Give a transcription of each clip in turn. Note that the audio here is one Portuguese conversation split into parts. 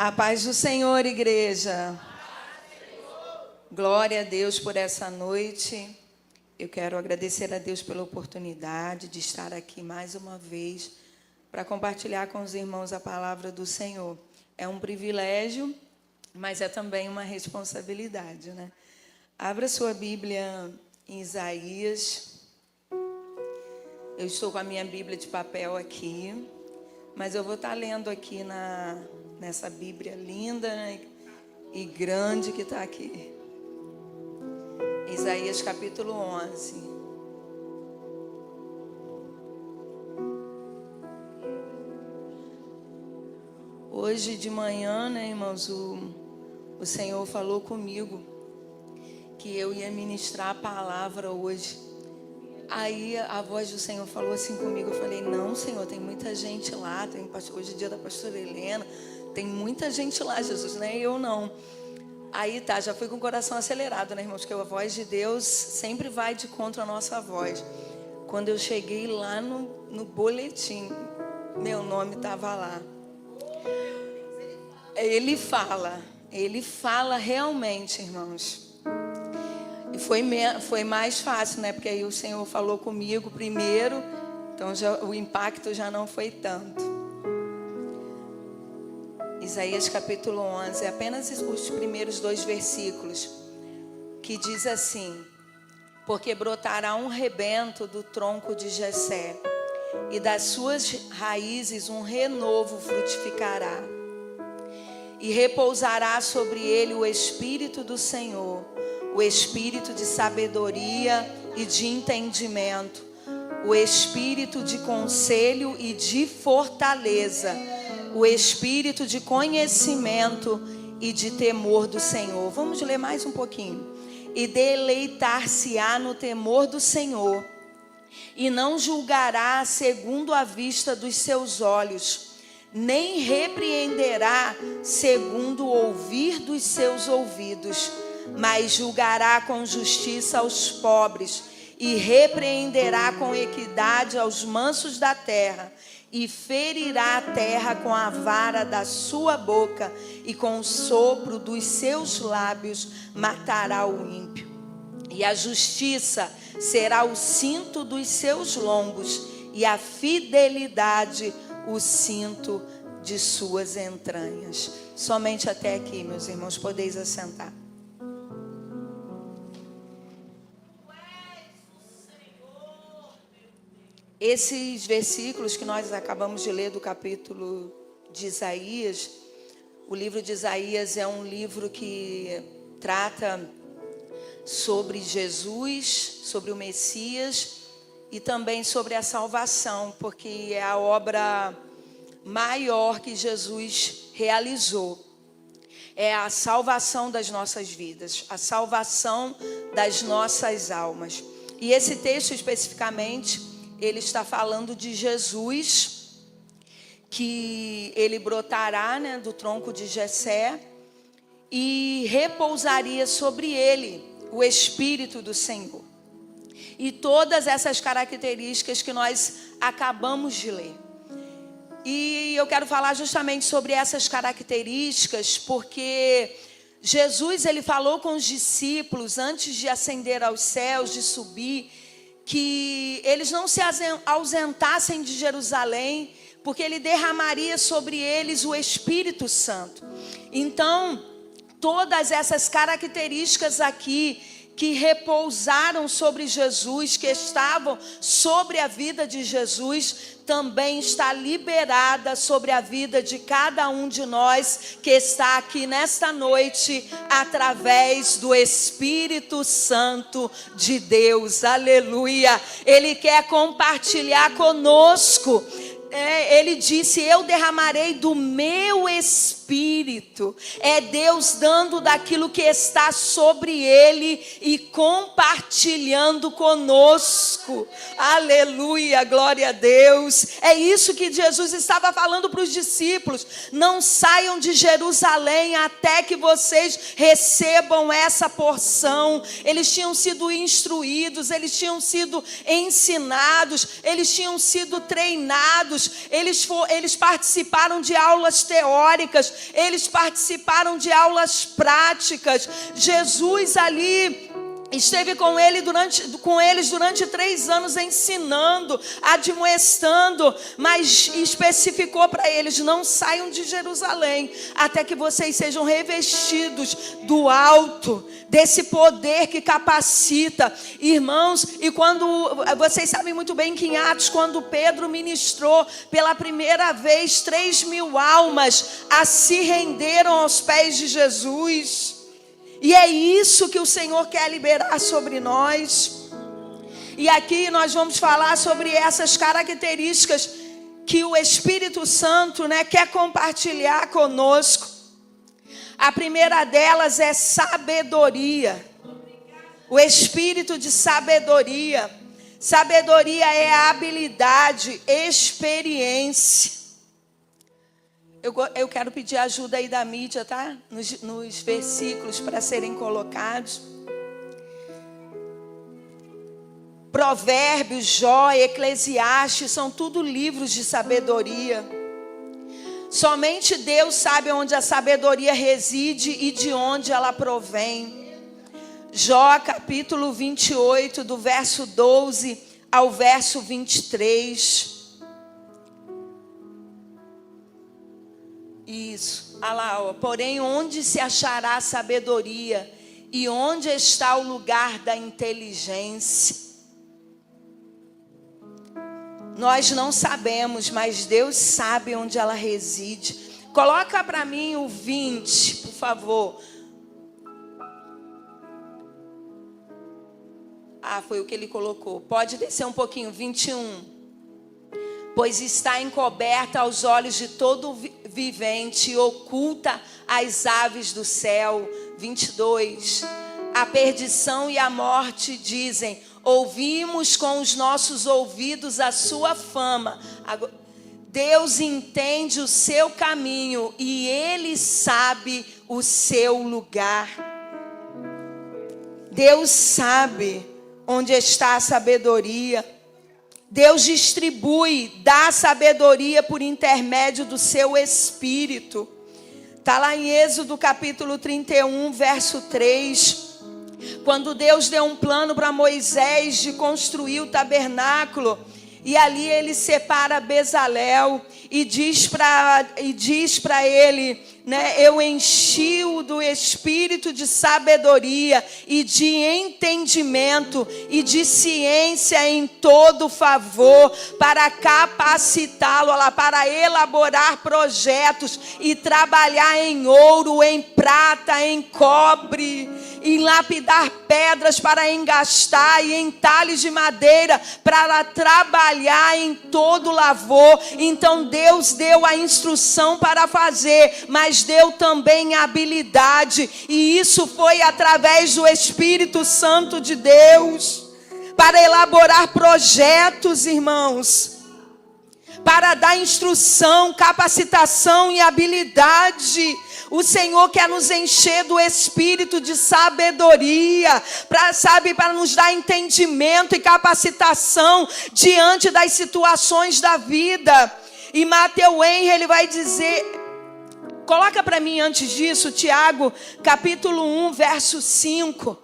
A paz do Senhor, igreja. Glória a Deus por essa noite. Eu quero agradecer a Deus pela oportunidade de estar aqui mais uma vez para compartilhar com os irmãos a palavra do Senhor. É um privilégio, mas é também uma responsabilidade, né? Abra sua Bíblia em Isaías. Eu estou com a minha Bíblia de papel aqui, mas eu vou estar lendo aqui nessa Bíblia linda, né, e grande que está aqui. Isaías capítulo 11. Hoje de manhã, né, irmãos, o Senhor falou comigo que eu ia ministrar a palavra hoje. Aí a voz do Senhor falou assim comigo. Eu falei: não, Senhor, tem muita gente lá. Hoje é dia da pastora Helena. Tem muita gente lá, Jesus, né? Eu não. Aí tá, já fui com o coração acelerado, né, irmãos? Porque a voz de Deus sempre vai de contra a nossa voz. Quando eu cheguei lá no boletim, meu nome estava lá. Ele fala realmente, irmãos. E foi mais fácil, né? Porque aí o Senhor falou comigo primeiro, então o impacto já não foi tanto. Isaías capítulo 11, apenas os primeiros 2 versículos, que diz assim: porque brotará um rebento do tronco de Jessé, e das suas raízes um renovo frutificará, e repousará sobre ele o Espírito do Senhor, o Espírito de sabedoria e de entendimento, o Espírito de conselho e de fortaleza, o Espírito de conhecimento e de temor do Senhor. Vamos ler mais um pouquinho. E deleitar-se-á no temor do Senhor, e não julgará segundo a vista dos seus olhos, nem repreenderá segundo o ouvir dos seus ouvidos, mas julgará com justiça aos pobres, e repreenderá com equidade aos mansos da terra, e ferirá a terra com a vara da sua boca, e com o sopro dos seus lábios matará o ímpio. E a justiça será o cinto dos seus lombos, e a fidelidade o cinto de suas entranhas. Somente até aqui, meus irmãos, podeis assentar. Esses versículos que nós acabamos de ler do capítulo de Isaías, o livro de Isaías é um livro que trata sobre Jesus, sobre o Messias e também sobre a salvação, porque é a obra maior que Jesus realizou. É a salvação das nossas vidas, a salvação das nossas almas. E esse texto especificamente, ele está falando de Jesus, que ele brotará, né, do tronco de Jessé, e repousaria sobre ele o Espírito do Senhor. E todas essas características que nós acabamos de ler. E eu quero falar justamente sobre essas características, porque Jesus, ele falou com os discípulos antes de ascender aos céus, de subir, que eles não se ausentassem de Jerusalém, porque ele derramaria sobre eles o Espírito Santo. Então, todas essas características aqui que repousaram sobre Jesus, que estavam sobre a vida de Jesus, também está liberada sobre a vida de cada um de nós que está aqui nesta noite, através do Espírito Santo de Deus. Aleluia! Ele quer compartilhar conosco. Ele disse: eu derramarei do meu Espírito. É Deus dando daquilo que está sobre ele e compartilhando conosco. Aleluia, glória a Deus. É isso que Jesus estava falando para os discípulos: não saiam de Jerusalém até que vocês recebam essa porção. Eles tinham sido instruídos, eles tinham sido ensinados, eles tinham sido treinados treinados, eles participaram de aulas teóricas, eles participaram de aulas práticas. Jesus ali esteve com eles durante 3 anos ensinando, admoestando, mas especificou para eles: não saiam de Jerusalém até que vocês sejam revestidos do alto, desse poder que capacita. Irmãos, e quando vocês sabem muito bem que em Atos, quando Pedro ministrou pela primeira vez, 3.000 almas se renderam aos pés de Jesus. E é isso que o Senhor quer liberar sobre nós. E aqui nós vamos falar sobre essas características que o Espírito Santo, quer compartilhar conosco. A primeira delas é sabedoria. O espírito de sabedoria. Sabedoria é a habilidade, experiência. Eu quero pedir ajuda aí da mídia, tá? Nos versículos para serem colocados. Provérbios, Jó, Eclesiastes, são tudo livros de sabedoria. Somente Deus sabe onde a sabedoria reside e de onde ela provém. Jó, capítulo 28, do verso 12 ao verso 23. Isso, olha lá, ó. Porém, onde se achará a sabedoria e onde está o lugar da inteligência? Nós não sabemos, mas Deus sabe onde ela reside. Coloca para mim o 20, por favor. Foi o que ele colocou. Pode descer um pouquinho, 21. Pois está encoberta aos olhos de todo vivente, oculta às aves do céu. 22. A perdição e a morte dizem: ouvimos com os nossos ouvidos a sua fama. Deus entende o seu caminho e Ele sabe o seu lugar. Deus sabe onde está a sabedoria. Deus distribui, dá sabedoria por intermédio do seu Espírito. Está lá em Êxodo capítulo 31, verso 3. Quando Deus deu um plano para Moisés de construir o tabernáculo. E ali ele separa Bezalel e diz para ele, eu enchi-o do espírito de sabedoria e de entendimento e de ciência em todo favor, para capacitá-lo, para elaborar projetos e trabalhar em ouro, em prata, em cobre, em lapidar pedras para engastar e em talhes de madeira para trabalhar em todo lavor. Então Deus deu a instrução para fazer, mas deu também a habilidade, e isso foi através do Espírito Santo de Deus, para elaborar projetos, irmãos, para dar instrução, capacitação e habilidade. O Senhor quer nos encher do espírito de sabedoria, para nos dar entendimento e capacitação diante das situações da vida. E Matthew Henry, ele vai dizer, coloca para mim antes disso, Tiago, capítulo 1, verso 5.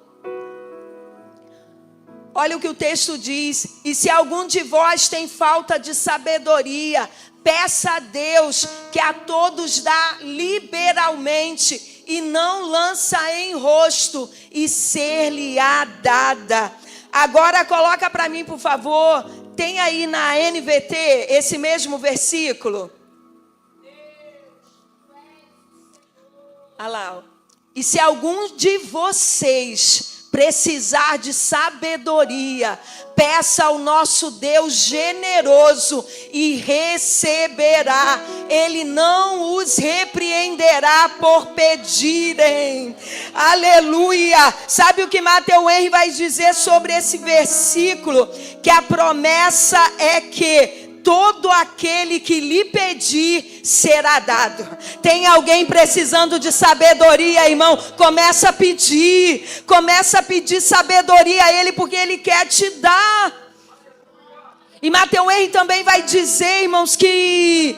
Olha o que o texto diz: e se algum de vós tem falta de sabedoria, peça a Deus, que a todos dá liberalmente, e não lança em rosto, e ser-lhe-á dada. Agora coloca para mim, por favor, tem aí na NVT esse mesmo versículo. Olha lá. E se algum de vocês precisar de sabedoria, peça ao nosso Deus generoso e receberá. Ele não os repreenderá por pedirem. Aleluia. Sabe o que Matthew Henry vai dizer sobre esse versículo? Que a promessa é que todo aquele que lhe pedir será dado. Tem alguém precisando de sabedoria, irmão? Começa a pedir sabedoria a Ele, porque Ele quer te dar. E Matthew Henry também vai dizer, irmãos, que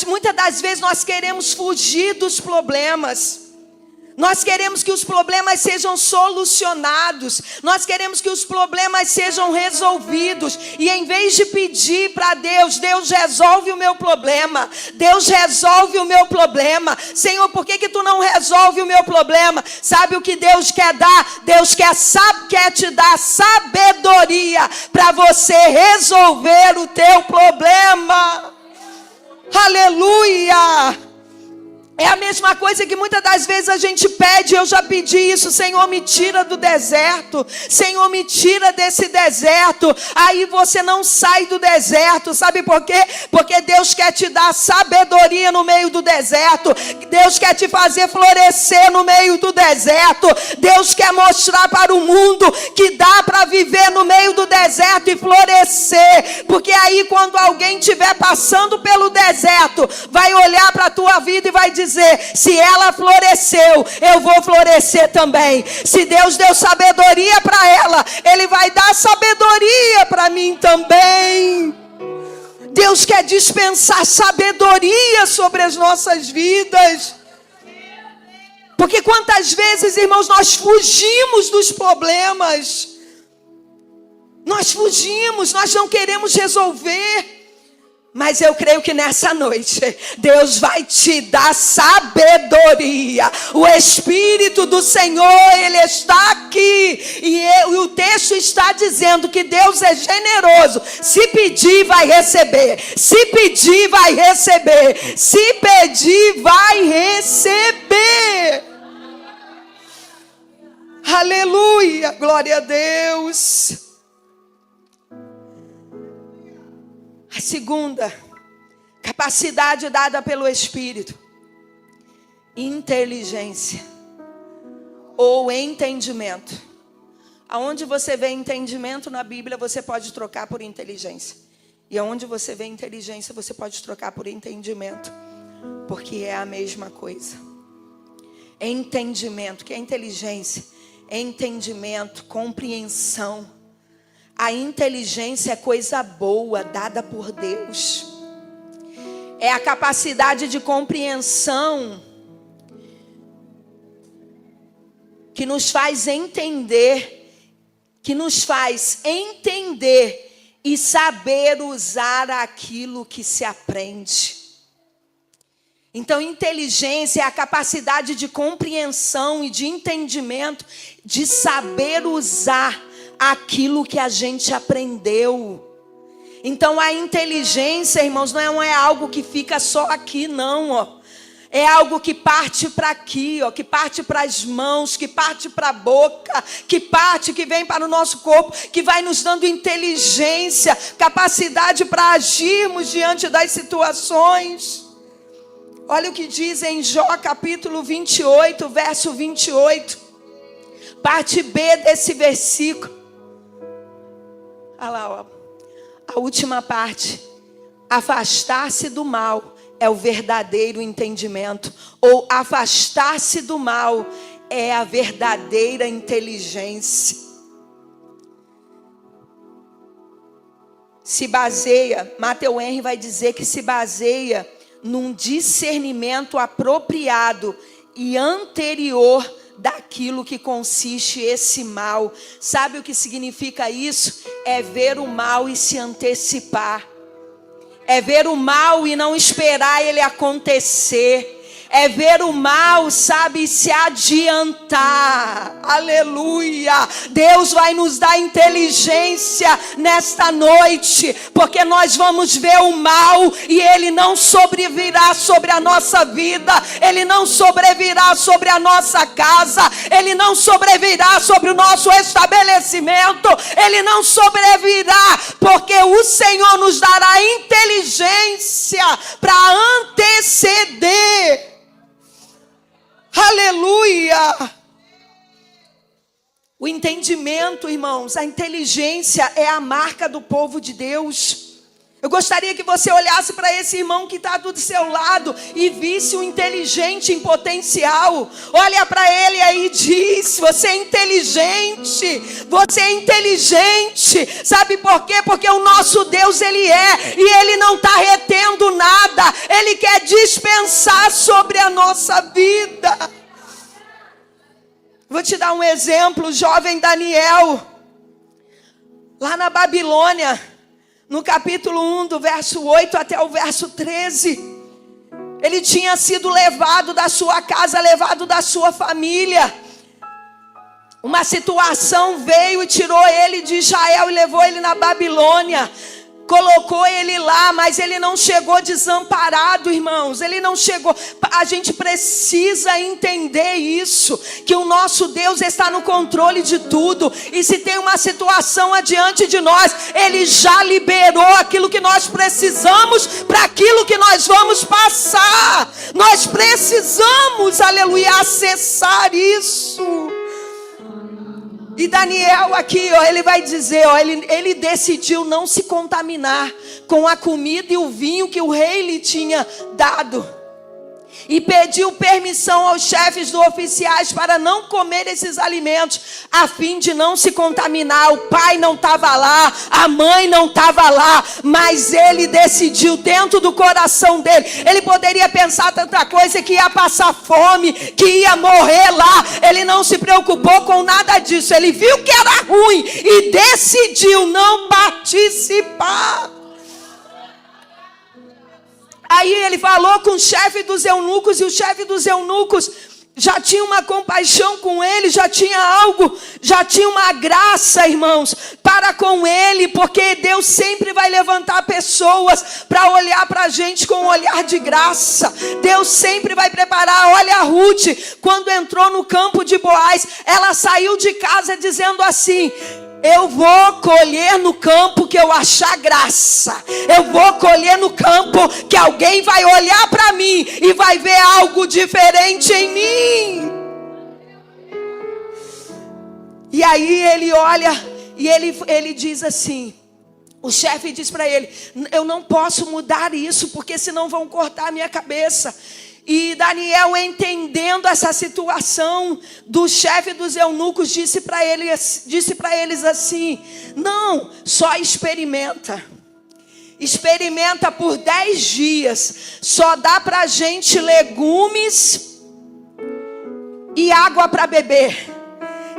muitas das vezes nós queremos fugir dos problemas. Nós queremos que os problemas sejam solucionados. Nós queremos que os problemas sejam resolvidos. E em vez de pedir para Deus, Deus resolve o meu problema. Deus resolve o meu problema. Senhor, por que tu não resolve o meu problema? Sabe o que Deus quer dar? Deus quer te dar sabedoria para você resolver o teu problema. Aleluia! É a mesma coisa que muitas das vezes a gente pede. Eu já pedi isso: Senhor, me tira do deserto. Senhor, me tira desse deserto. Aí você não sai do deserto. Sabe por quê? Porque Deus quer te dar sabedoria no meio do deserto. Deus quer te fazer florescer no meio do deserto. Deus quer mostrar para o mundo que dá para viver no meio do deserto e florescer. Porque aí quando alguém estiver passando pelo deserto, vai olhar para a tua vida e vai dizer: se ela floresceu, eu vou florescer também. Se Deus deu sabedoria para ela, Ele vai dar sabedoria para mim também. Deus quer dispensar sabedoria sobre as nossas vidas. Porque quantas vezes, irmãos, nós fugimos dos problemas. Nós fugimos, nós não queremos resolver. Mas eu creio que nessa noite Deus vai te dar sabedoria. O Espírito do Senhor, Ele está aqui. E o texto está dizendo que Deus é generoso. Se pedir, vai receber. Se pedir, vai receber. Se pedir, vai receber. Aleluia, glória a Deus. A segunda capacidade dada pelo Espírito: inteligência ou entendimento. Aonde você vê entendimento na Bíblia, você pode trocar por inteligência. E aonde você vê inteligência, você pode trocar por entendimento. Porque é a mesma coisa. Entendimento, que é inteligência? Entendimento, compreensão. A inteligência é coisa boa, dada por Deus. É a capacidade de compreensão que nos faz entender, e saber usar aquilo que se aprende. Então, inteligência é a capacidade de compreensão e de entendimento, de saber usar aquilo que a gente aprendeu. Então a inteligência, irmãos, não é algo que fica só aqui, não, ó. É algo que parte para aqui, ó, que parte para as mãos, que parte para a boca, que vem para o nosso corpo, que vai nos dando inteligência, capacidade para agirmos diante das situações. Olha o que diz em Jó capítulo 28, verso 28. Parte B desse versículo. Olha lá, ó. A última parte. Afastar-se do mal é o verdadeiro entendimento. Ou afastar-se do mal é a verdadeira inteligência. Se baseia, Matthew Henry vai dizer que se baseia num discernimento apropriado e anterior daquilo que consiste esse mal. Sabe o que significa isso? É ver o mal e se antecipar. É ver o mal e não esperar ele acontecer. É ver o mal, sabe, se adiantar. Aleluia. Deus vai nos dar inteligência nesta noite, porque nós vamos ver o mal e ele não sobrevirá sobre a nossa vida. Ele não sobrevirá sobre a nossa casa. Ele não sobrevirá sobre o nosso estabelecimento. Ele não sobrevirá, porque o Senhor nos dará inteligência para anteceder. Aleluia! O entendimento, irmãos, a inteligência é a marca do povo de Deus. Eu gostaria que você olhasse para esse irmão que está do seu lado e visse o inteligente em potencial. Olha para ele aí e diz: você é inteligente, você é inteligente. Sabe por quê? Porque o nosso Deus, Ele é, e Ele não está retendo nada. Ele quer dispensar sobre a nossa vida. Vou te dar um exemplo. O jovem Daniel, lá na Babilônia, no capítulo 1, do verso 8 até o verso 13, ele tinha sido levado da sua casa, levado da sua família. Uma situação veio e tirou ele de Israel e levou ele na Babilônia. Colocou ele lá, mas ele não chegou desamparado, irmãos. Ele não chegou. A gente precisa entender isso, que o nosso Deus está no controle de tudo. E se tem uma situação adiante de nós, Ele já liberou aquilo que nós precisamos para aquilo que nós vamos passar. Nós precisamos, aleluia, acessar isso. E Daniel aqui, ó, ele vai dizer, ó, ele decidiu não se contaminar com a comida e o vinho que o rei lhe tinha dado. E pediu permissão aos chefes dos oficiais para não comer esses alimentos, a fim de não se contaminar. O pai não estava lá, a mãe não estava lá, mas ele decidiu dentro do coração dele. Ele poderia pensar tanta coisa, que ia passar fome, que ia morrer lá. Ele não se preocupou com nada disso. Ele viu que era ruim e decidiu não participar. Aí ele falou com o chefe dos eunucos, e o chefe dos eunucos já tinha uma compaixão com ele, já tinha algo, já tinha uma graça, irmãos, para com ele, porque Deus sempre vai levantar pessoas para olhar para a gente com um olhar de graça. Deus sempre vai preparar. Olha a Ruth, quando entrou no campo de Boaz, ela saiu de casa dizendo assim: eu vou colher no campo que eu achar graça. Eu vou colher no campo que alguém vai olhar para mim e vai ver algo diferente em mim. E aí ele olha e ele diz assim, o chefe diz para ele: eu não posso mudar isso, porque senão vão cortar a minha cabeça. E Daniel, entendendo essa situação do chefe dos eunucos, disse para eles assim: não, só experimenta por 10 dias, só dá para a gente legumes e água para beber.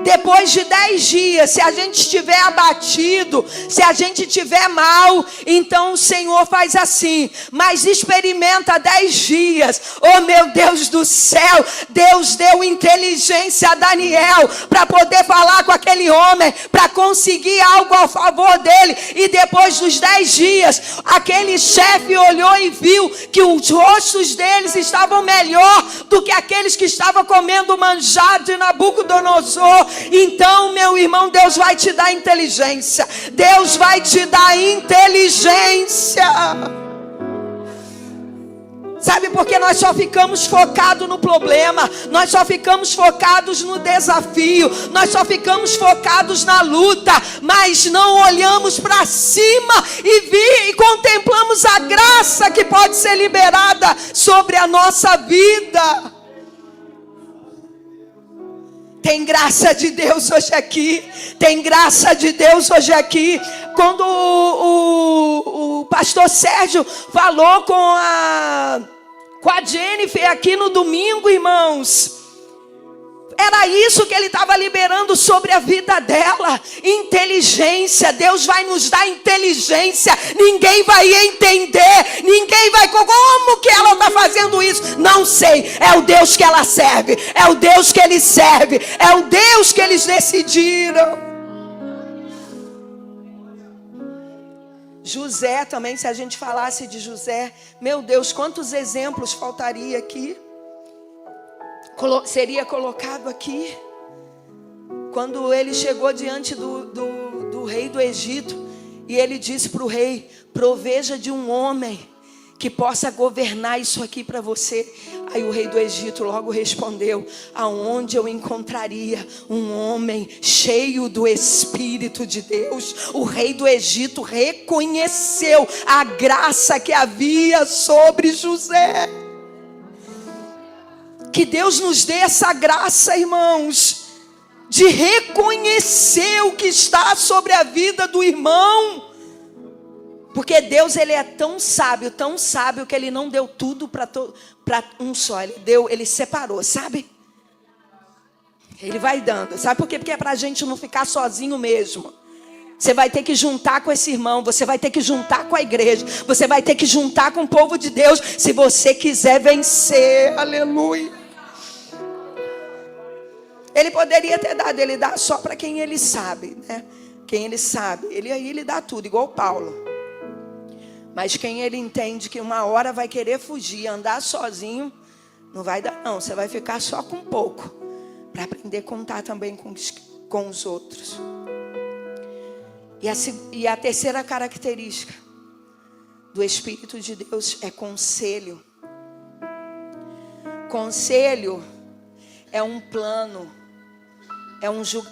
Depois de 10 dias, se a gente estiver abatido, se a gente estiver mal, então o Senhor faz assim. Mas experimenta 10 dias. Oh, meu Deus do céu, Deus deu inteligência a Daniel para poder falar com aquele homem, para conseguir algo a favor dele. E depois dos 10 dias, aquele chefe olhou e viu que os rostos deles estavam melhor do que aqueles que estavam comendo o manjar de Nabucodonosor. Então, meu irmão, Deus vai te dar inteligência. Deus vai te dar inteligência. Sabe por que nós só ficamos focados no problema? Nós só ficamos focados no desafio. Nós só ficamos focados na luta. Mas não olhamos para cima e contemplamos a graça que pode ser liberada sobre a nossa vida. Tem graça de Deus hoje aqui. Tem graça de Deus hoje aqui. Quando o pastor Sérgio falou com a Jennifer aqui no domingo, irmãos, era isso que ele estava liberando sobre a vida dela. Inteligência. Deus vai nos dar inteligência. Ninguém vai entender. Ninguém vai... Como que ela está fazendo isso? Não sei. É o Deus que ela serve. É o Deus que ele serve. É o Deus que eles decidiram. José também, se a gente falasse de José, meu Deus, quantos exemplos faltaria aqui? Seria colocado aqui. Quando ele chegou diante do rei do Egito, e ele disse para o rei: proveja de um homem que possa governar isso aqui para você. Aí o rei do Egito logo respondeu: aonde eu encontraria um homem cheio do Espírito de Deus? O rei do Egito reconheceu a graça que havia sobre José. Que Deus nos dê essa graça, irmãos, de reconhecer o que está sobre a vida do irmão. Porque Deus, Ele é tão sábio que Ele não deu tudo para um só. Ele separou, sabe? Ele vai dando. Sabe por quê? Porque é para a gente não ficar sozinho mesmo. Você vai ter que juntar com esse irmão, você vai ter que juntar com a igreja, você vai ter que juntar com o povo de Deus, se você quiser vencer. Aleluia. Ele poderia ter dado, ele dá só para quem ele sabe, né? Quem ele sabe, ele dá tudo, igual Paulo. Mas quem ele entende que uma hora vai querer fugir, andar sozinho, não vai dar não. Você vai ficar só com pouco, para aprender a contar também com os outros. E a terceira característica do Espírito de Deus é conselho. Conselho é um plano,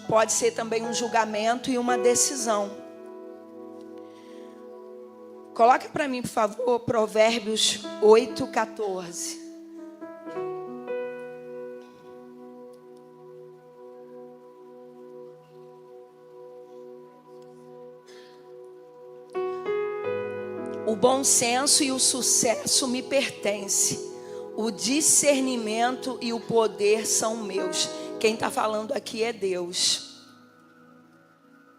pode ser também um julgamento e uma decisão. Coloca para mim, por favor, Provérbios 8:14. O bom senso e o sucesso me pertencem. O discernimento e o poder são meus. Quem está falando aqui é Deus.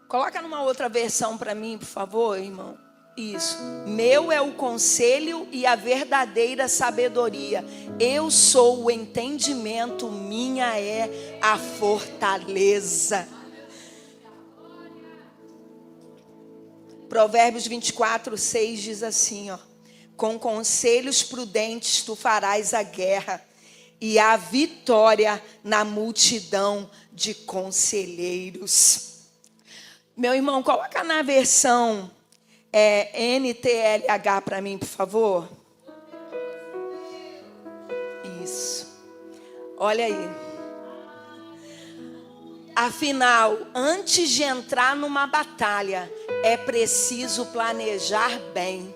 Coloca numa outra versão para mim, por favor, irmão. Isso. Meu é o conselho e a verdadeira sabedoria. Eu sou o entendimento, minha é a fortaleza. Provérbios 24:6 diz assim, ó: com conselhos prudentes tu farás a guerra, e a vitória na multidão de conselheiros. Meu irmão, coloca na versão NTLH para mim, por favor. Isso. Olha aí. Afinal, antes de entrar numa batalha, é preciso planejar bem.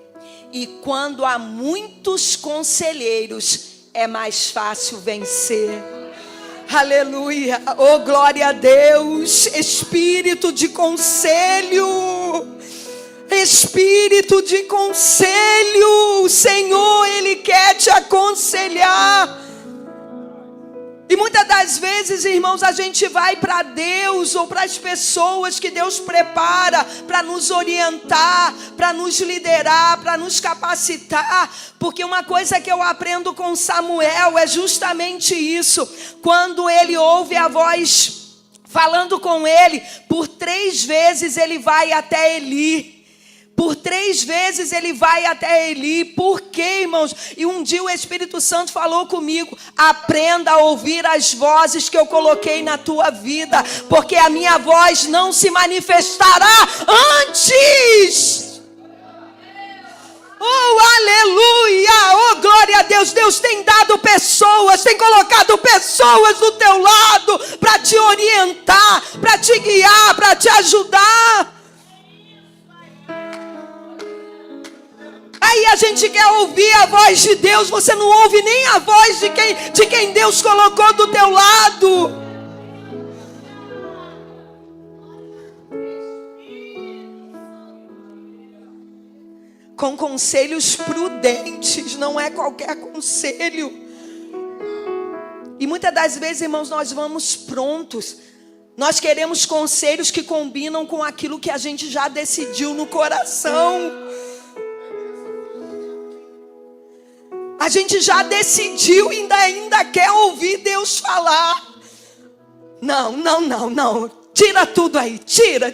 E quando há muitos conselheiros, é mais fácil vencer. Aleluia. Oh, glória a Deus. Espírito de conselho. Espírito de conselho. O Senhor, Ele quer te aconselhar. E muitas das vezes, irmãos, a gente vai para Deus ou para as pessoas que Deus prepara para nos orientar, para nos liderar, para nos capacitar. Porque uma coisa que eu aprendo com Samuel é justamente isso. Quando ele ouve a voz falando com ele, por 3 vezes ele vai até Eli. Por 3 vezes ele vai até Eli. Por quê, irmãos? E um dia o Espírito Santo falou comigo: aprenda a ouvir as vozes que eu coloquei na tua vida, porque a minha voz não se manifestará antes. Oh, aleluia! Oh, glória a Deus! Deus tem dado pessoas, tem colocado pessoas do teu lado para te orientar, para te guiar, para te ajudar. Aí a gente quer ouvir a voz de Deus, você não ouve nem a voz de quem Deus colocou do teu lado. Com conselhos prudentes, não é qualquer conselho. E muitas das vezes, irmãos, nós vamos prontos. Nós queremos conselhos que combinam com aquilo que a gente já decidiu no coração. A gente já decidiu e ainda quer ouvir Deus falar. Não. Tira tudo aí. Tira.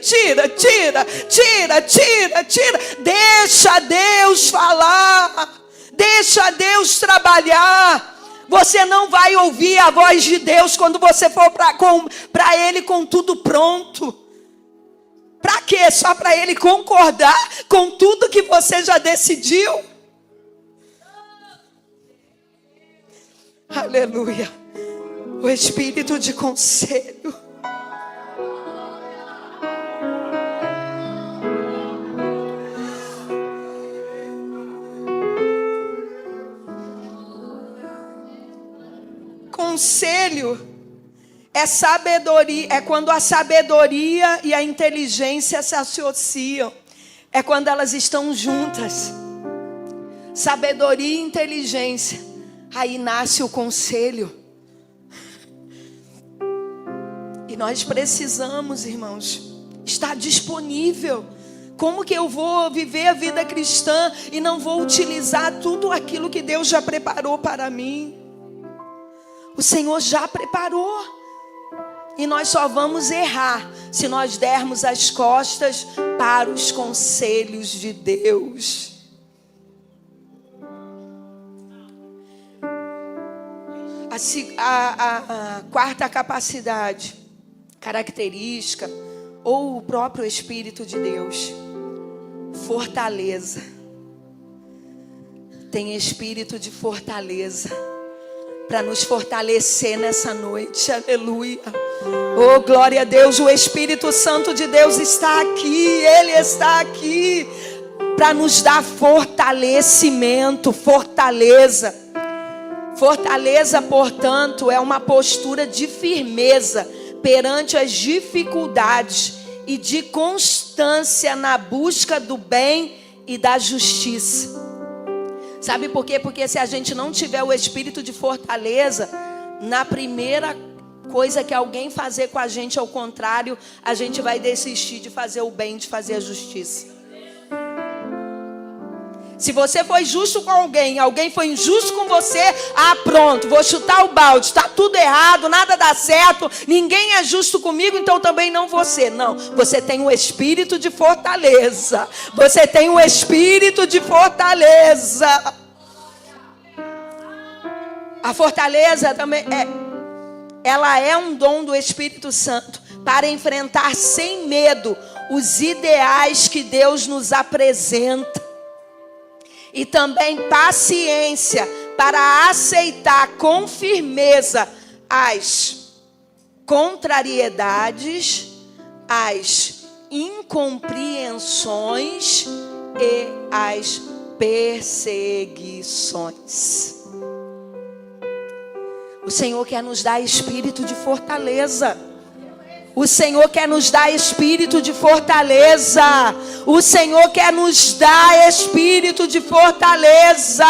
Deixa Deus falar. Deixa Deus trabalhar. Você não vai ouvir a voz de Deus quando você for para Ele com tudo pronto. Para quê? Só para Ele concordar com tudo que você já decidiu? Aleluia. O espírito de conselho. Conselho é sabedoria, é quando a sabedoria e a inteligência se associam. É quando elas estão juntas. Sabedoria e inteligência. Aí nasce o conselho. E nós precisamos, irmãos, estar disponível. Como que eu vou viver a vida cristã e não vou utilizar tudo aquilo que Deus já preparou para mim? O Senhor já preparou. E nós só vamos errar se nós dermos as costas para os conselhos de Deus. A quarta capacidade, característica, ou o próprio Espírito de Deus, fortaleza. Tem espírito de fortaleza para nos fortalecer nessa noite. Aleluia. Oh, glória a Deus. O Espírito Santo de Deus está aqui. Ele está aqui para nos dar fortalecimento, fortaleza. Fortaleza, portanto, é uma postura de firmeza perante as dificuldades e de constância na busca do bem e da justiça. Sabe por quê? Porque se a gente não tiver o espírito de fortaleza, na primeira coisa que alguém fazer com a gente, ao contrário, a gente vai desistir de fazer o bem, de fazer a justiça. Se você foi justo com alguém foi injusto com você, pronto, vou chutar o balde, está tudo errado, nada dá certo, ninguém é justo comigo, então também não você. Não, você tem um espírito de fortaleza. Você tem um espírito de fortaleza. A fortaleza também ela é um dom do Espírito Santo para enfrentar sem medo os ideais que Deus nos apresenta. E também paciência para aceitar com firmeza as contrariedades, as incompreensões e as perseguições. O Senhor quer nos dar espírito de fortaleza. O Senhor quer nos dar espírito de fortaleza. O Senhor quer nos dar espírito de fortaleza.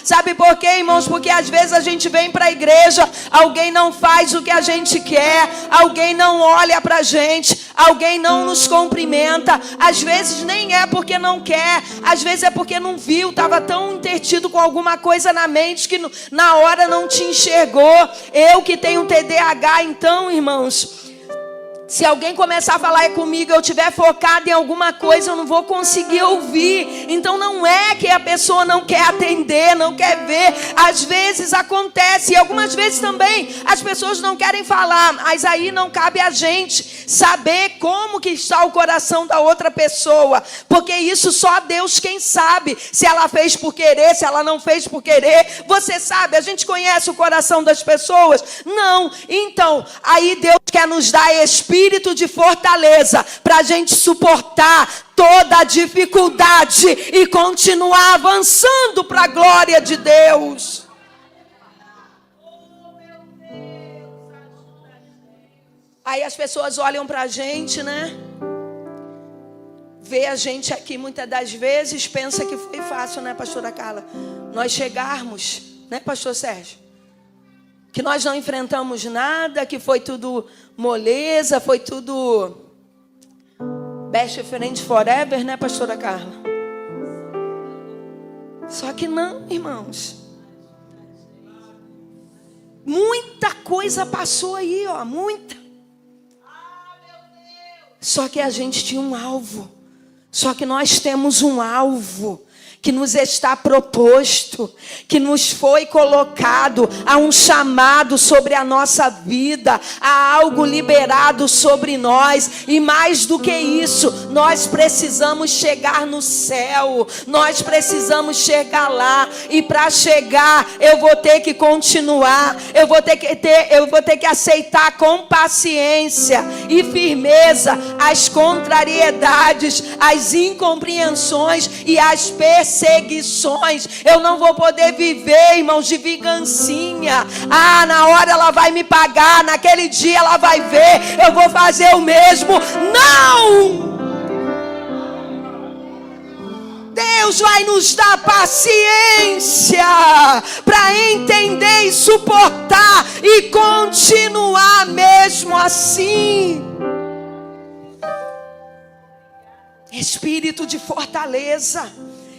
Sabe por quê, irmãos? Porque às vezes a gente vem para a igreja, alguém não faz o que a gente quer, alguém não olha para a gente, alguém não nos cumprimenta. Às vezes nem é porque não quer, às vezes é porque não viu, estava tão entretido com alguma coisa na mente que na hora não te enxergou. Eu que tenho TDAH, então, irmãos, se alguém começar a falar comigo, eu estiver focado em alguma coisa, eu não vou conseguir ouvir. Então não é que a pessoa não quer atender, não quer ver. Às vezes acontece, e algumas vezes também as pessoas não querem falar. Mas aí não cabe a gente saber como que está o coração da outra pessoa. Porque isso só Deus quem sabe. Se ela fez por querer, se ela não fez por querer. Você sabe, a gente conhece o coração das pessoas? Não. Então, aí Deus quer nos dar espírito de fortaleza para a gente suportar toda a dificuldade e continuar avançando para a glória de Deus. Aí as pessoas olham para a gente, né? Vê a gente aqui muitas das vezes, pensa que foi fácil, né, pastora Carla? Nós chegarmos, né, pastor Sérgio? Que nós não enfrentamos nada, que foi tudo moleza, foi tudo best friend forever, né, pastora Carla? Só que não, irmãos. Muita coisa passou aí, ó, muita. Só que a gente tinha um alvo. Só que nós temos um alvo. que nos está proposto, que nos foi colocado. Há um chamado sobre a nossa vida, há algo liberado sobre nós. E mais do que isso, nós precisamos chegar no céu, nós precisamos chegar lá. E para chegar, eu vou ter que continuar, eu vou ter que aceitar com paciência e firmeza as contrariedades, as incompreensões e as perseguições. Eu não vou poder viver, irmãos, de vingancinha. Na hora ela vai me pagar, naquele dia ela vai ver, eu vou fazer o mesmo. Não! Deus vai nos dar paciência para entender e suportar e continuar mesmo assim. Espírito de fortaleza.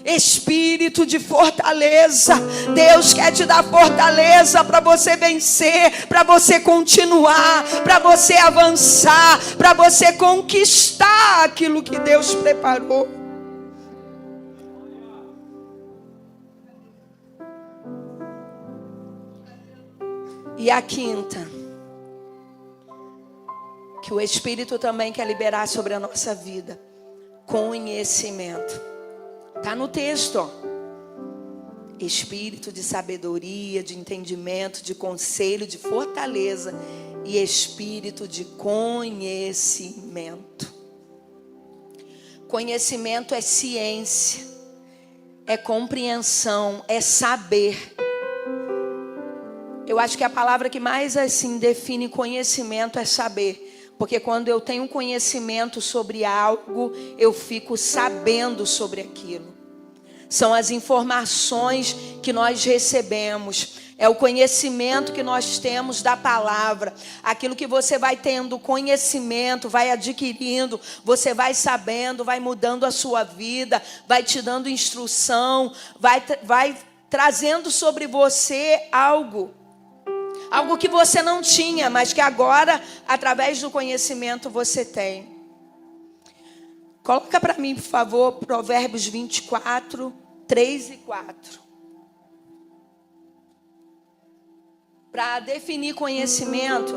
Espírito de fortaleza. Deus quer te dar fortaleza para você vencer, para você continuar, para você avançar, para você conquistar aquilo que Deus preparou. E a quinta, que o Espírito também quer liberar sobre a nossa vida: conhecimento. Está no texto, ó. Espírito de sabedoria, de entendimento, de conselho, de fortaleza e espírito de conhecimento. Conhecimento é ciência, é compreensão, é saber. Eu acho que a palavra que mais assim define conhecimento é saber. Porque quando eu tenho conhecimento sobre algo, eu fico sabendo sobre aquilo. São as informações que nós recebemos. É o conhecimento que nós temos da palavra. Aquilo que você vai tendo conhecimento, vai adquirindo, você vai sabendo, vai mudando a sua vida, vai te dando instrução, vai trazendo sobre você algo que você não tinha, mas que agora, através do conhecimento, você tem. Coloca para mim, por favor, Provérbios 24, 3 e 4. Para definir conhecimento,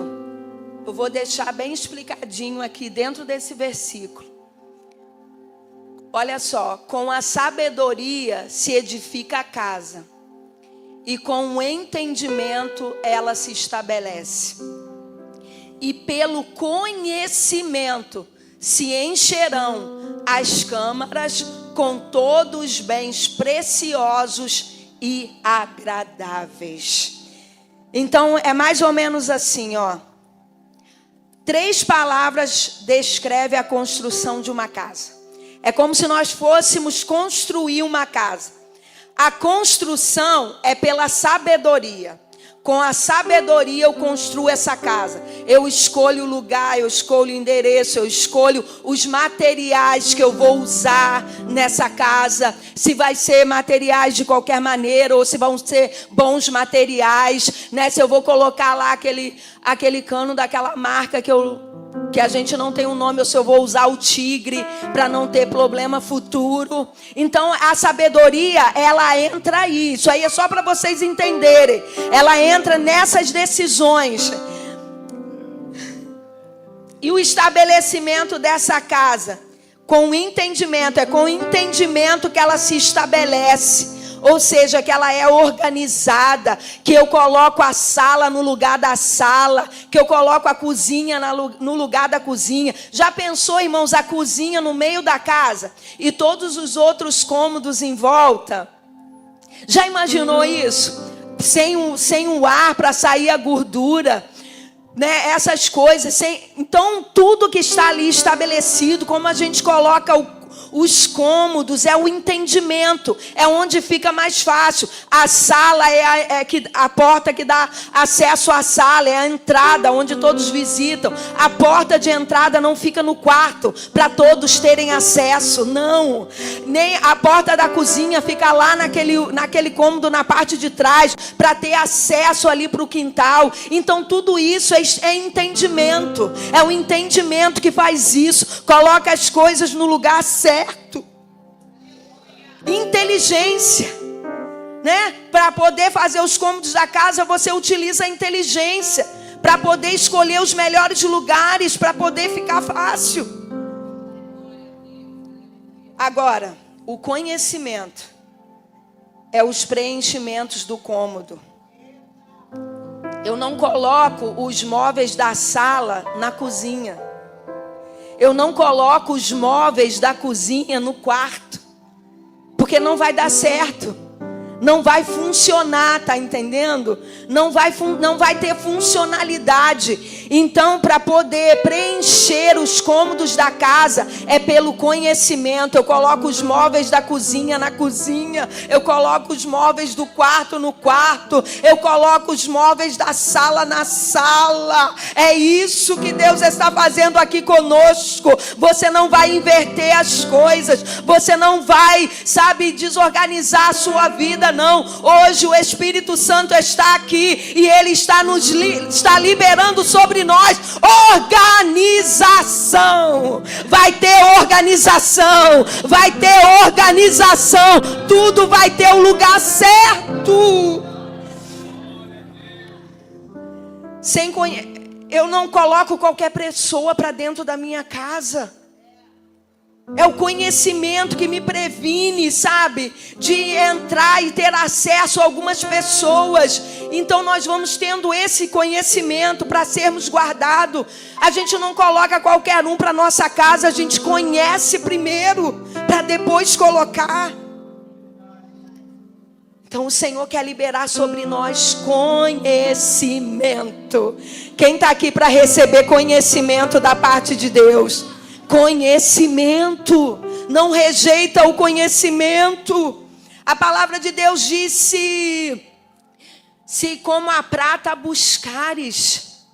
eu vou deixar bem explicadinho aqui dentro desse versículo. Olha só: com a sabedoria se edifica a casa, e com o entendimento ela se estabelece. E pelo conhecimento se encherão as câmaras com todos os bens preciosos e agradáveis. Então é mais ou menos assim, ó. 3 palavras descrevem a construção de uma casa. É como se nós fôssemos construir uma casa. A construção é pela sabedoria. Com a sabedoria eu construo essa casa. Eu escolho o lugar, eu escolho o endereço, eu escolho os materiais que eu vou usar nessa casa. Se vai ser materiais de qualquer maneira ou se vão ser bons materiais, né? Se eu vou colocar lá aquele cano daquela marca que a gente não tem um nome, ou se eu vou usar o tigre para não ter problema futuro. Então a sabedoria, ela entra aí. Isso aí é só para vocês entenderem. Ela entra nessas decisões. E o estabelecimento dessa casa, com o entendimento, é com o entendimento que ela se estabelece. Ou seja, que ela é organizada, que eu coloco a sala no lugar da sala, que eu coloco a cozinha no lugar da cozinha. Já pensou, irmãos, a cozinha no meio da casa e todos os outros cômodos em volta? Já imaginou isso? Sem o ar para sair a gordura, né? Essas coisas. Então, tudo que está ali estabelecido, como a gente coloca os cômodos, é o entendimento, é onde fica mais fácil. A sala é a porta que dá acesso à sala, é a entrada onde todos visitam. A porta de entrada não fica no quarto para todos terem acesso, não. Nem a porta da cozinha fica lá naquele cômodo na parte de trás para ter acesso ali para o quintal. Então tudo isso é entendimento, é o entendimento que faz isso, coloca as coisas no lugar certo. inteligência, né? Para poder fazer os cômodos da casa, você utiliza a inteligência para poder escolher os melhores lugares, para poder ficar fácil. Agora, o conhecimento é os preenchimentos do cômodo. Eu não coloco os móveis da sala na cozinha. Eu não coloco os móveis da cozinha no quarto. Porque não vai dar certo. Não vai funcionar, tá entendendo? Não vai ter funcionalidade. Então, para poder preencher os cômodos da casa, é pelo conhecimento. Eu coloco os móveis da cozinha na cozinha. Eu coloco os móveis do quarto no quarto. Eu coloco os móveis da sala na sala. É isso que Deus está fazendo aqui conosco. Você não vai inverter as coisas. Você não vai, desorganizar a sua vida, não. Hoje o Espírito Santo está aqui e Ele está está liberando sobre nós organização. Vai ter organização. Vai ter organização. Tudo vai ter o lugar certo. Eu não coloco qualquer pessoa para dentro da minha casa. É o conhecimento que me previne, de entrar e ter acesso a algumas pessoas. Então nós vamos tendo esse conhecimento para sermos guardados. A gente não coloca qualquer um para nossa casa, a gente conhece primeiro, para depois colocar. Então o Senhor quer liberar sobre nós conhecimento. Quem está aqui para receber conhecimento da parte de Deus? Conhecimento. Não rejeita o conhecimento. A palavra de Deus disse: se como a prata buscares.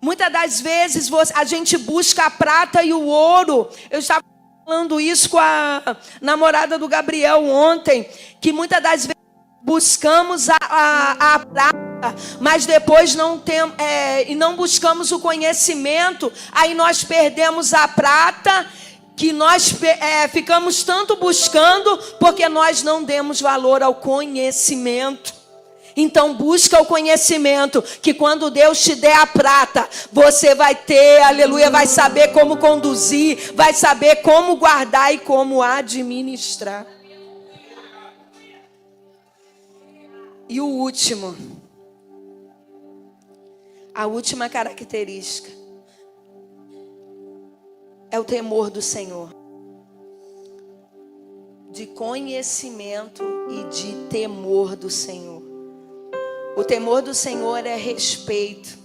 Muitas das vezes a gente busca a prata e o ouro. Eu estava falando isso com a namorada do Gabriel ontem, que muitas das vezes buscamos a prata, mas depois não buscamos o conhecimento. Aí nós perdemos a prata, que nós ficamos tanto buscando, porque nós não demos valor ao conhecimento. Então busca o conhecimento, que quando Deus te der a prata, você vai ter, aleluia, vai saber como conduzir, vai saber como guardar e como administrar. E o último, a última característica é o temor do Senhor. De conhecimento e de temor do Senhor. O temor do Senhor é respeito,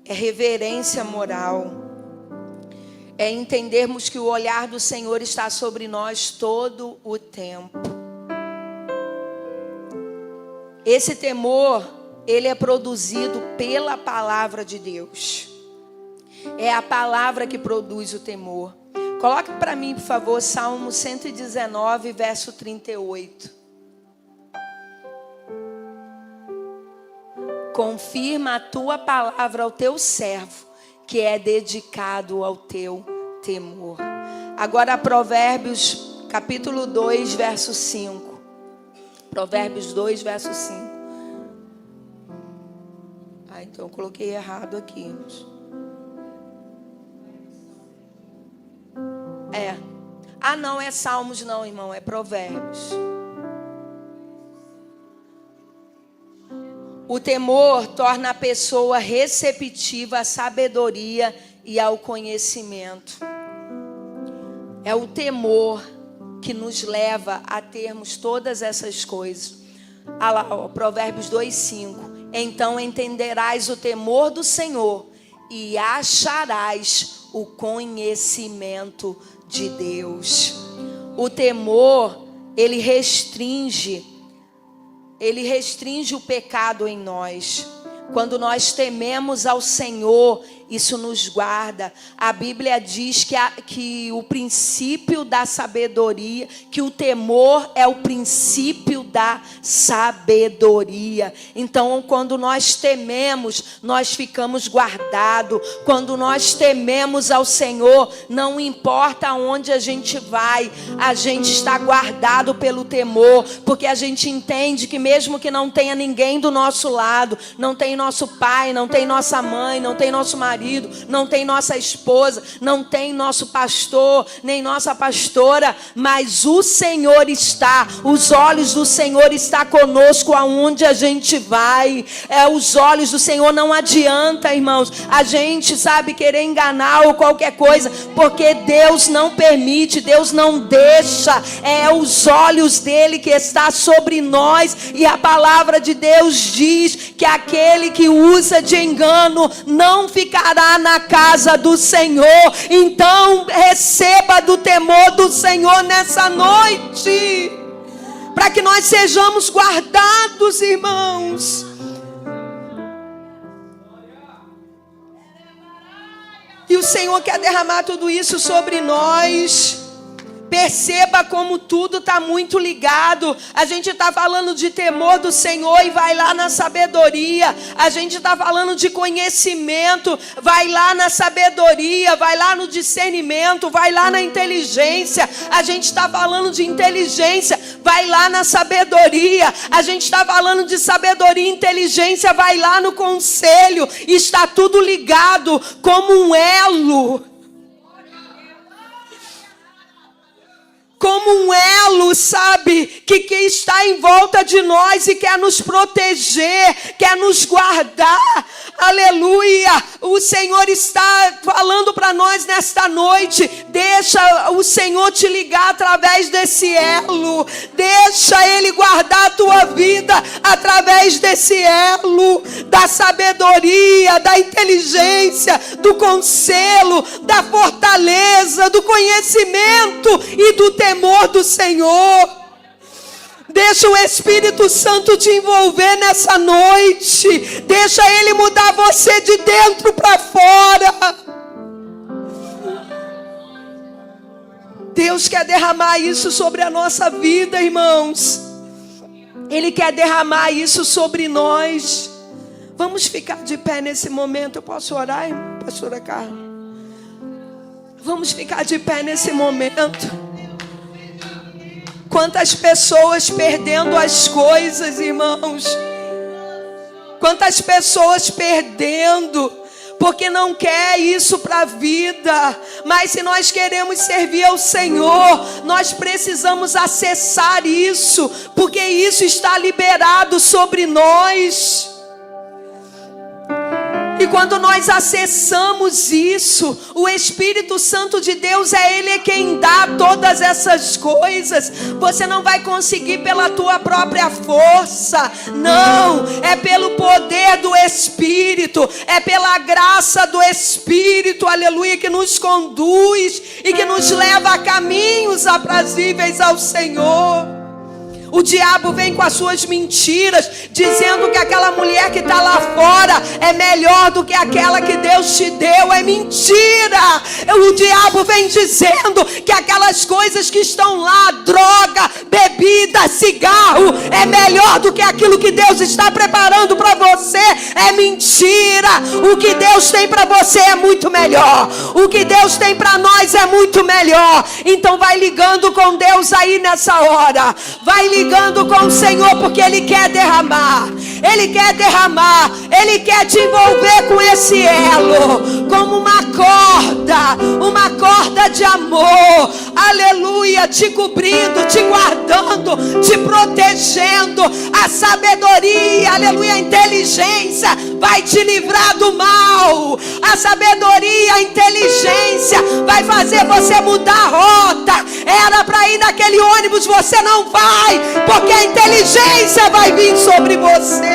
é reverência moral, é entendermos que o olhar do Senhor está sobre nós todo o tempo. Esse temor, ele é produzido pela palavra de Deus. É a palavra que produz o temor. Coloque para mim, por favor, Salmo 119, verso 38. Confirma a tua palavra ao teu servo, que é dedicado ao teu temor. Agora Provérbios, capítulo 2, verso 5. Provérbios 2, verso 5. Então eu coloquei errado aqui. Não é Salmos não, irmão, é Provérbios. O temor torna a pessoa receptiva à sabedoria e ao conhecimento. É o temor que nos leva a termos todas essas coisas. Provérbios 2:5. Então entenderás o temor do Senhor e acharás o conhecimento de Deus. O temor, ele restringe o pecado em nós. Quando nós tememos ao Senhor, isso nos guarda. A Bíblia diz que o princípio da sabedoria, que o temor é o princípio da sabedoria. Então, quando nós tememos, nós ficamos guardados. Quando nós tememos ao Senhor, não importa aonde a gente vai, a gente está guardado pelo temor, porque a gente entende que mesmo que não tenha ninguém do nosso lado, não tem nosso pai, não tem nossa mãe, não tem nosso marido, não tem nossa esposa, não tem nosso pastor, nem nossa pastora, mas o Senhor está, os olhos do Senhor estão conosco aonde a gente vai. Os olhos do Senhor, não adianta, irmãos, a gente sabe querer enganar ou qualquer coisa, porque Deus não permite, Deus não deixa, os olhos dele que está sobre nós, e a palavra de Deus diz que aquele que usa de engano não ficará na casa do Senhor. Então receba do temor do Senhor nessa noite, para que nós sejamos guardados, irmãos. E o Senhor quer derramar tudo isso sobre nós. Perceba como tudo está muito ligado. A gente está falando de temor do Senhor e vai lá na sabedoria. A gente está falando de conhecimento, vai lá na sabedoria, vai lá no discernimento, vai lá na inteligência. A gente está falando de inteligência, vai lá na sabedoria. A gente está falando de sabedoria e inteligência, vai lá no conselho. Está tudo ligado como um elo. Como um elo, sabe, que está em volta de nós e quer nos proteger, quer nos guardar. Aleluia! O Senhor está falando para nós nesta noite. Deixa o Senhor te ligar através desse elo. Deixa Ele guardar a tua vida através desse elo da sabedoria, da inteligência, do conselho, da fortaleza, do conhecimento e do temor do Senhor. Deixa o Espírito Santo te envolver nessa noite. Deixa Ele mudar você de dentro para fora. Deus quer derramar isso sobre a nossa vida, irmãos. Ele quer derramar isso sobre nós. Vamos ficar de pé nesse momento. Eu posso orar, pastora Carla? Vamos ficar de pé nesse momento. Quantas pessoas perdendo as coisas, irmãos. Quantas pessoas perdendo, porque não quer isso para a vida. Mas se nós queremos servir ao Senhor, nós precisamos acessar isso, porque isso está liberado sobre nós. E quando nós acessamos isso, o Espírito Santo de Deus Ele é quem dá todas essas coisas. Você não vai conseguir pela tua própria força, não. É pelo poder do Espírito, é pela graça do Espírito, aleluia, que nos conduz e que nos leva a caminhos aprazíveis ao Senhor. O diabo vem com as suas mentiras, dizendo que aquela mulher que está lá fora é melhor do que aquela que Deus te deu. É mentira. O diabo vem dizendo que aquelas coisas que estão lá, droga, bebida, cigarro, é melhor do que aquilo que Deus está preparando para você. É mentira. O que Deus tem para você é muito melhor. O que Deus tem para nós é muito melhor. Então vai ligando com Deus aí nessa hora. Vai ligando com o Senhor, porque Ele quer derramar. Ele quer derramar. Ele quer te envolver com esse elo, como uma corda de amor. Aleluia, te cobrindo, te guardando, te protegendo. A sabedoria, aleluia, a inteligência vai te livrar do mal. A sabedoria, a inteligência vai fazer você mudar a rota. Era para ir naquele ônibus, você não vai, porque a inteligência vai vir sobre você.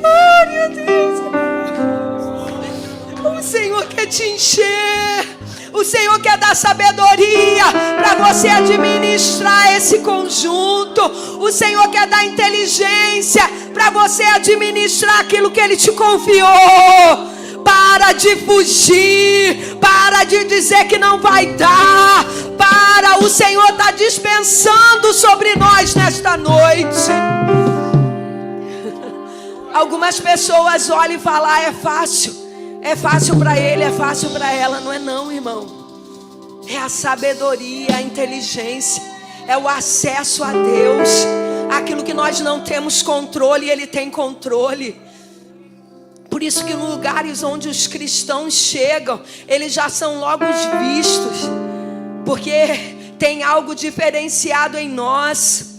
Glória a Deus. O Senhor quer te encher. O Senhor quer dar sabedoria para você administrar esse conjunto. O Senhor quer dar inteligência para você administrar aquilo que Ele te confiou. Para de fugir, para de dizer que não vai dar. O Senhor está dispensando sobre nós nesta noite. Algumas pessoas olham e falam: é fácil para ele, é fácil para ela. Não é não, irmão. É a sabedoria, a inteligência, é o acesso a Deus. Aquilo que nós não temos controle, Ele tem controle. Por isso que nos lugares onde os cristãos chegam, eles já são logo vistos, porque tem algo diferenciado em nós.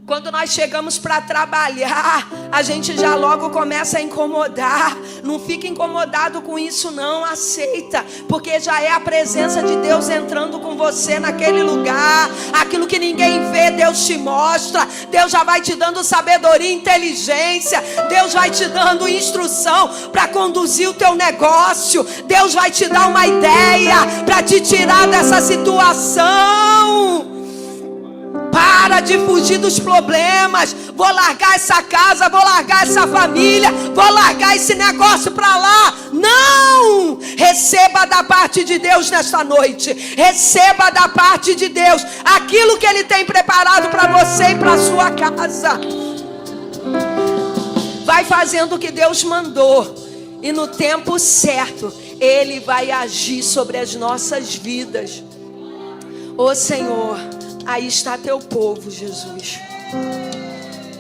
Quando nós chegamos para trabalhar, a gente já logo começa a incomodar. Não fica incomodado com isso não, aceita. Porque já é a presença de Deus entrando com você naquele lugar. Aquilo que ninguém vê, Deus te mostra. Deus já vai te dando sabedoria e inteligência. Deus vai te dando instrução para conduzir o teu negócio. Deus vai te dar uma ideia para te tirar dessa situação. Para de fugir dos problemas. Vou largar essa casa, vou largar essa família, vou largar esse negócio para lá. Não! Receba da parte de Deus nesta noite. Receba da parte de Deus aquilo que Ele tem preparado para você e para sua casa. Vai fazendo o que Deus mandou, e no tempo certo Ele vai agir sobre as nossas vidas. Ô Senhor, aí está teu povo, Jesus.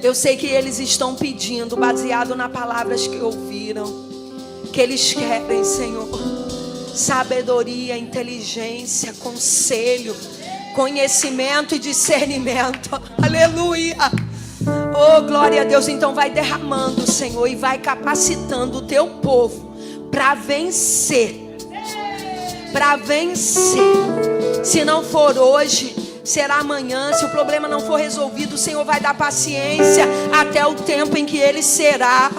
Eu sei que eles estão pedindo, baseado nas palavras que ouviram, que eles querem, Senhor, sabedoria, inteligência, conselho, conhecimento e discernimento. Aleluia. Oh, glória a Deus. Então vai derramando, Senhor, e vai capacitando o teu povo para vencer. Para vencer. Se não for hoje, será amanhã. Se o problema não for resolvido, o Senhor vai dar paciência até o tempo em que Ele será.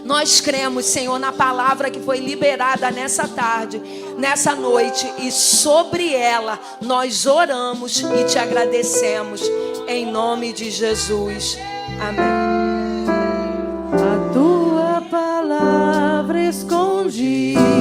Nós cremos, Senhor, na palavra que foi liberada nessa tarde, nessa noite, e sobre ela nós oramos e te agradecemos, em nome de Jesus. Amém. A tua palavra escondida